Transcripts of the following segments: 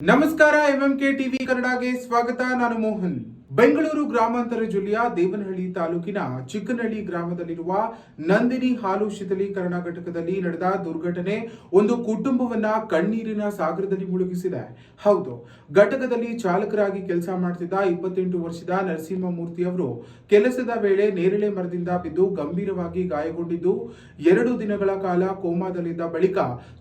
ನಮಸ್ಕಾರ MMK TV ಕನ್ನಡಗೆ ಸ್ವಾಗತ. ನಾನು ಮೋಹನ್. ಬೆಂಗಳೂರು ಗ್ರಾಮಾಂತರ ಜಿಲ್ಲೆಯ ದೇವನಹಳ್ಳಿ ತಾಲೂಕಿನ ಚಿಕ್ಕನಹಳ್ಳಿ ಗ್ರಾಮದಲ್ಲಿರುವ ನಂದಿನಿ ಹಾಲು ಶೀತಲೀಕರಣ ಘಟಕದಲ್ಲಿ ನಡೆದ ದುರ್ಘಟನೆ ಒಂದು ಕುಟುಂಬವನ್ನ ಕಣ್ಣೀರಿನ ಸಾಗರದಲ್ಲಿ ಮುಳುಗಿಸಿದೆ. ಹೌದು, ಘಟಕದಲ್ಲಿ ಚಾಲಕರಾಗಿ ಕೆಲಸ ಮಾಡುತ್ತಿದ್ದ 28 ವರ್ಷದ ನರಸಿಂಹಮೂರ್ತಿ ಅವರು ಕೆಲಸದ ವೇಳೆ ನೇರಳೆ ಮರದಿಂದ ಬಿದ್ದು ಗಂಭೀರವಾಗಿ ಗಾಯಗೊಂಡಿದ್ದು 2 ದಿನಗಳ ಕಾಲ ಕೋಮಾದಲ್ಲಿದ್ದ ಬಳಿಕ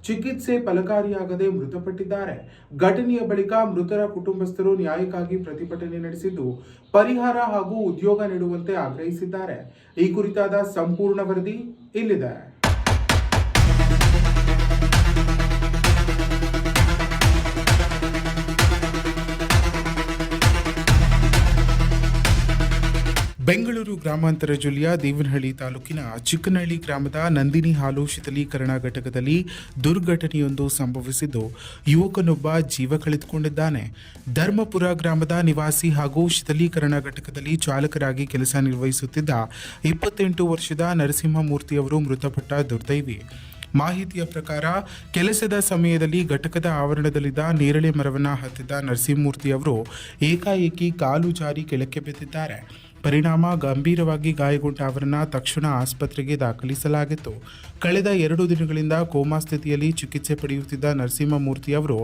ಚಿಕಿತ್ಸೆ ಫಲಕಾರಿಯಾಗದೆ ಮೃತಪಟ್ಟಿದ್ದಾರೆ. ಘಟನೆಯ ಬಳಿಕ ಮೃತರ ಕುಟುಂಬಸ್ಥರು ನ್ಯಾಯಕ್ಕಾಗಿ ಪ್ರತಿಭಟನೆ ನಡೆಸಿದ್ದು ಪರಿಹಾರ ಹಾಗೂ ಉದ್ಯೋಗ ನೀಡುವಂತೆ ಆಗ್ರಹಿಸಿದ್ದಾರೆ. ಈ ಕುರಿತಾದ ಸಂಪೂರ್ಣ ವರದಿ ಇಲ್ಲಿದೆ. ಬೆಂಗಳೂರು ಗ್ರಾಮಾಂತರ ಜಿಲ್ಲೆಯ ದೇವನಹಳ್ಳಿ ತಾಲೂಕಿನ ಚಿಕ್ಕನಹಳ್ಳಿ ಗ್ರಾಮದ ನಂದಿನಿ ಹಾಲು ಶೀತಲೀಕರಣ ಘಟಕದಲ್ಲಿ ದುರ್ಘಟನೆಯೊಂದು ಸಂಭವಿಸಿದ್ದು ಯುವಕನೊಬ್ಬ ಜೀವ ಕಳೆದುಕೊಂಡಿದ್ದಾನೆ. ಧರ್ಮಪುರ ಗ್ರಾಮದ ನಿವಾಸಿ ಹಾಗೂ ಶೀತಲೀಕರಣ ಘಟಕದಲ್ಲಿ ಚಾಲಕರಾಗಿ ಕೆಲಸ ನಿರ್ವಹಿಸುತ್ತಿದ್ದ 28 ವರ್ಷದ ನರಸಿಂಹಮೂರ್ತಿ ಅವರು ಮೃತಪಟ್ಟ ದುರ್ದೈವಿ. ಮಾಹಿತಿಯ ಪ್ರಕಾರ ಕೆಲಸದ ಸಮಯದಲ್ಲಿ ಘಟಕದ ಆವರಣದಲ್ಲಿದ್ದ ನೇರಳೆ ಮರವನ್ನು ಹತ್ತಿದ್ದ ನರಸಿಂಹಮೂರ್ತಿ ಅವರು ಏಕಾಏಕಿ ಕಾಲು ಜಾರಿ ಕೆಳಕ್ಕೆ ಬಿದ್ದಿದ್ದಾರೆ. ಪರಿಣಾಮ ಗಂಭೀರವಾಗಿ ಗಾಯಗೊಂಡ ಅವರನ್ನು ತಕ್ಷಣ ಆಸ್ಪತ್ರೆಗೆ ದಾಖಲಿಸಲಾಗಿತ್ತು. ಕಳೆದ 2 ದಿನಗಳಿಂದ ಕೋಮಾ ಸ್ಥಿತಿಯಲ್ಲಿ ಚಿಕಿತ್ಸೆ ಪಡೆಯುತ್ತಿದ್ದ ನರಸಿಂಹಮೂರ್ತಿ ಅವರು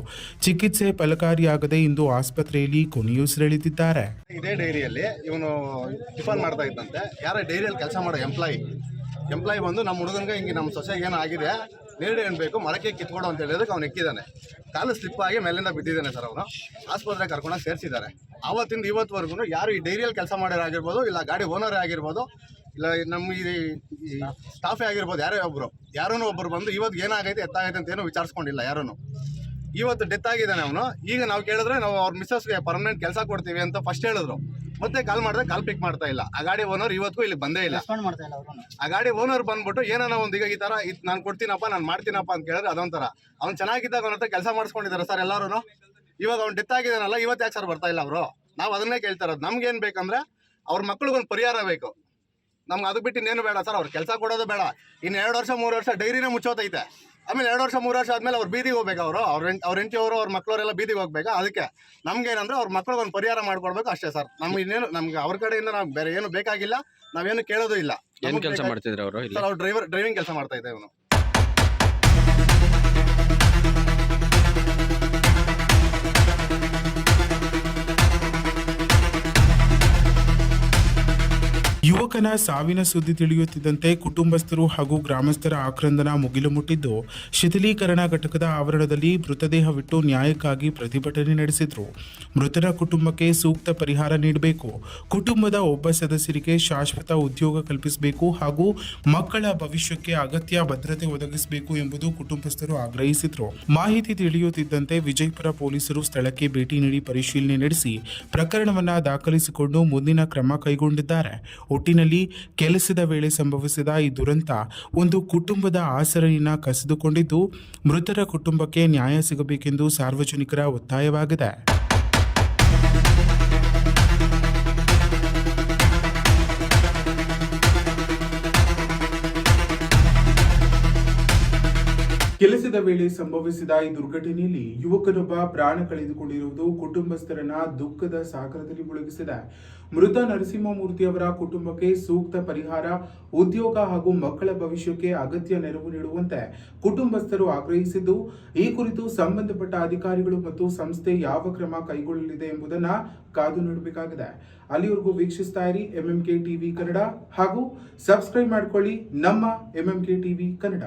ಚಿಕಿತ್ಸೆ ಫಲಕಾರಿಯಾಗದೆ ಇಂದು ಆಸ್ಪತ್ರೆಯಲ್ಲಿ ಕೊನೆಯುಸಿರೆಳೆದಿದ್ದಾರೆ. ಇದೇ ಡೈರಿಯಲ್ಲಿ ಇವನು ಟಿಫನ್ ಮಾಡ್ತಾ ಇದ್ದಂತೆ. ಯಾರ ಡೈರಿಯಲ್ಲಿ ಕೆಲಸ ಮಾಡೋ ಎಂಪ್ಲಾಯ್ ಬಂದು ನಮ್ಮ ಹುಡುಗನಿಗೆ ಹಿಂಗೆ ನಮ್ಮ ಸೊಸೆಗೆ ಏನೋ ಆಗಿದೆ, ನೇರಳೆ ಹಣ್ಣು ಬೇಕು, ಮರಕ್ಕೆ ಕಿತ್ಕೊಡು ಅಂತ ಹೇಳಿದಕ್ಕೆ ಅವ್ನು ಎಕ್ಕಿದ್ದಾನೆ. ಕಾಲು ಸ್ಲಿಪ್ ಆಗಿ ಮೇಲಿಂದ ಬಿದ್ದಿದ್ದಾನೆ ಸರ್. ಅವನು ಆಸ್ಪತ್ರೆಗೆ ಕರ್ಕೊಂಡೋಗಿ ಸೇರಿಸಿದ್ದಾರೆ. ಆವತ್ತಿಂದ ಇವತ್ತುವರೆಗೂ ಯಾರು ಈ ಡೈರಿಯಲ್ಲಿ ಕೆಲಸ ಮಾಡೋರಾಗಿರ್ಬೋದು, ಇಲ್ಲ ಗಾಡಿ ಓನರೇ ಆಗಿರ್ಬೋದು, ಇಲ್ಲ ನಮ್ಮ ಈ ಸ್ಟಾಫೇ ಆಗಿರ್ಬೋದು, ಯಾರೂ ಒಬ್ಬರು ಬಂದು ಇವತ್ತು ಏನಾಗೈತೆ ಎತ್ತಾಗೈತೆ ಅಂತ ಏನೂ ವಿಚಾರಿಸ್ಕೊಂಡಿಲ್ಲ ಯಾರೂ. ಇವತ್ತು ಡೆತ್ ಆಗಿದ್ದಾನೆ ಅವನು. ಈಗ ನಾವು ಕೇಳಿದ್ರೆ ನಾವು ಅವ್ರ ಮಿಸ್ಸಸ್ಗೆ ಪರ್ಮನೆಂಟ್ ಕೆಲಸ ಕೊಡ್ತೀವಿ ಅಂತ ಫಸ್ಟ್ ಹೇಳಿದ್ರು. ಮತ್ತೆ ಕಾಲ್ ಮಾಡಿದ್ರೆ ಕಾಲ್ ಪಿಕ್ ಮಾಡ್ತಾ ಇಲ್ಲ. ಆ ಗಾಡಿ ಓನರ್ ಇವತ್ತು ಇಲ್ಲಿ ಬಂದೇ ಇಲ್ಲ. ಆ ಗಾಡಿ ಓನರ್ ಬಂದ್ಬಿಟ್ಟು ಏನೋ ಒಂದು ಈಗ ಈ ತರ ನಾನು ಕೊಡ್ತೀನಪ್ಪ, ನಾನು ಮಾಡ್ತೀನಪ್ಪ ಅಂತ ಕೇಳಿದ್ರೆ ಅದೊಂಥರ. ಅವ್ನು ಚೆನ್ನಾಗಿದ್ದಾಗ ಅವನ ಹತ್ರ ಕೆಲಸ ಮಾಡಿಸ್ಕೊಂಡಿದ್ದಾರೆ ಸರ್ ಎಲ್ಲರೂ. ಇವಾಗ ಅವ್ನು ಡೆತ್ ಆಗಿದ್ದಾನಲ್ಲ, ಇವತ್ತು ಯಾಕೆ ಸರ್ ಬರ್ತಾ ಇಲ್ಲ ಅವರು? ನಾವು ಅದನ್ನೇ ಕೇಳ್ತಾ ಇರೋದು. ನಮ್ಗೆ ಏನು ಬೇಕಂದ್ರೆ ಅವ್ರ ಮಕ್ಳಿಗೊಂದು ಪರಿಹಾರ ಬೇಕು. ನಮ್ಗೆ ಅದು ಬಿಟ್ಟು ಇನ್ನೇನು ಬೇಡ ಸರ್. ಅವ್ರು ಕೆಲಸ ಕೊಡೋದು ಬೇಡ. ಇನ್ನು 2 ವರ್ಷ 3 ವರ್ಷ ಡೈರಿನೇ ಮುಚ್ಚೋತೈತೆ. ಆಮೇಲೆ 2 ವರ್ಷ 3 ವರ್ಷ ಆದ್ಮೇಲೆ ಅವ್ರು ಬೀದಿಗೆ ಹೋಗ್ಬೇಕು. ಅವ್ರ ಹೆಂಡತಿಯವರು ಅವ್ರ ಮಕ್ಕಳವರೆಲ್ಲ ಬೀದಿಗೆ ಹೋಗ್ಬೇಕಾ? ಅದಕ್ಕೆ ನಮ್ಗೇನಂದ್ರೆ ಅವ್ರ ಮಕ್ಳಿಗೊಂದು ಪರಿಹಾರ ಮಾಡ್ಕೊಡ್ಬೇಕು ಅಷ್ಟೇ ಸರ್. ನಮ್ಗೆ ಇನ್ನೇನು ನಮ್ಗೆ ಅವ್ರ ಕಡೆಯಿಂದ ನಾವು ಬೇರೆ ಏನು ಬೇಕಾಗಿಲ್ಲ, ನಾವೇನು ಕೇಳೋದು ಇಲ್ಲ. ಕೆಲಸ ಮಾಡ್ತಿದ್ರು ಅವರು? ಸರ್ ಅವ್ರು ಡ್ರೈವಿಂಗ್ ಕೆಲಸ ಮಾಡ್ತಾ ಇದ್ದೆ ಇವನು. ಯುವಕನ ಸಾವಿನ ಸುದ್ದಿ ತಿಳಿಯುತ್ತಿದ್ದಂತೆ ಕುಟುಂಬಸ್ಥರು ಹಾಗೂ ಗ್ರಾಮಸ್ಥರ ಆಕ್ರಂದನ ಮುಗಿಲು ಮುಟ್ಟಿದ್ದು ಶೀತಲೀಕರಣ ಘಟಕದ ಆವರಣದಲ್ಲಿ ಮೃತದೇಹವಿಟ್ಟು ನ್ಯಾಯಕ್ಕಾಗಿ ಪ್ರತಿಭಟನೆ ನಡೆಸಿದರು. ಮೃತರ ಕುಟುಂಬಕ್ಕೆ ಸೂಕ್ತ ಪರಿಹಾರ ನೀಡಬೇಕು, ಕುಟುಂಬದ ಒಬ್ಬ ಸದಸ್ಯರಿಗೆ ಶಾಶ್ವತ ಉದ್ಯೋಗ ಕಲ್ಪಿಸಬೇಕು ಹಾಗೂ ಮಕ್ಕಳ ಭವಿಷ್ಯಕ್ಕೆ ಅಗತ್ಯ ಭದ್ರತೆ ಒದಗಿಸಬೇಕು ಎಂಬುದು ಕುಟುಂಬಸ್ಥರು ಆಗ್ರಹಿಸಿದರು. ಮಾಹಿತಿ ತಿಳಿಯುತ್ತಿದ್ದಂತೆ ವಿಜಯಪುರ ಪೊಲೀಸರು ಸ್ಥಳಕ್ಕೆ ಭೇಟಿ ನೀಡಿ ಪರಿಶೀಲನೆ ನಡೆಸಿ ಪ್ರಕರಣವನ್ನು ದಾಖಲಿಸಿಕೊಂಡು ಮುಂದಿನ ಕ್ರಮ ಕೈಗೊಂಡಿದ್ದಾರೆ. ಒಟ್ಟಿನಲ್ಲಿ ಕೆಲಸದ ವೇಳೆ ಸಂಭವಿಸಿದ ಈ ದುರಂತ ಒಂದು ಕುಟುಂಬದ ಆಸರೆಯನ್ನ ಕಸಿದುಕೊಂಡಿದ್ದು ಮೃತರ ಕುಟುಂಬಕ್ಕೆ ನ್ಯಾಯ ಸಿಗಬೇಕೆಂದು ಸಾರ್ವಜನಿಕರ ಒತ್ತಾಯವಾಗಿದೆ. ಕೆಲಸದ ವೇಳೆ ಸಂಭವಿಸಿದ ಈ ದುರ್ಘಟನೆಯಲ್ಲಿ ಯುವಕನೊಬ್ಬ ಪ್ರಾಣ ಕಳೆದುಕೊಂಡಿರುವುದು ಕುಟುಂಬಸ್ಥರನ್ನ ದುಃಖದ ಸಾಗರದಲ್ಲಿ ಮುಳುಗಿಸಿದೆ. ಮೃತ ನರಸಿಂಹಮೂರ್ತಿ ಅವರ ಕುಟುಂಬಕ್ಕೆ ಸೂಕ್ತ ಪರಿಹಾರ, ಉದ್ಯೋಗ ಹಾಗೂ ಮಕ್ಕಳ ಭವಿಷ್ಯಕ್ಕೆ ಅಗತ್ಯ ನೆರವು ನೀಡುವಂತೆ ಕುಟುಂಬಸ್ಥರು ಆಗ್ರಹಿಸಿದ್ದು, ಈ ಕುರಿತು ಸಂಬಂಧಪಟ್ಟ ಅಧಿಕಾರಿಗಳು ಮತ್ತು ಸಂಸ್ಥೆ ಯಾವ ಕ್ರಮ ಕೈಗೊಳ್ಳಲಿದೆ ಎಂಬುದನ್ನ ಕಾದು ನೋಡಬೇಕಾಗಿದೆ. ಅಲ್ಲಿವರೆಗೂ ವೀಕ್ಷಿಸ್ತಾ ಇರಿ ಎಂಎಂಕೆ ಟಿವಿ ಕನ್ನಡ ಹಾಗೂ ಸಬ್ಸ್ಕ್ರೈಬ್ ಮಾಡ್ಕೊಳ್ಳಿ ನಮ್ಮ ಎಂಎಂಕೆ ಟಿವಿ ಕನ್ನಡ.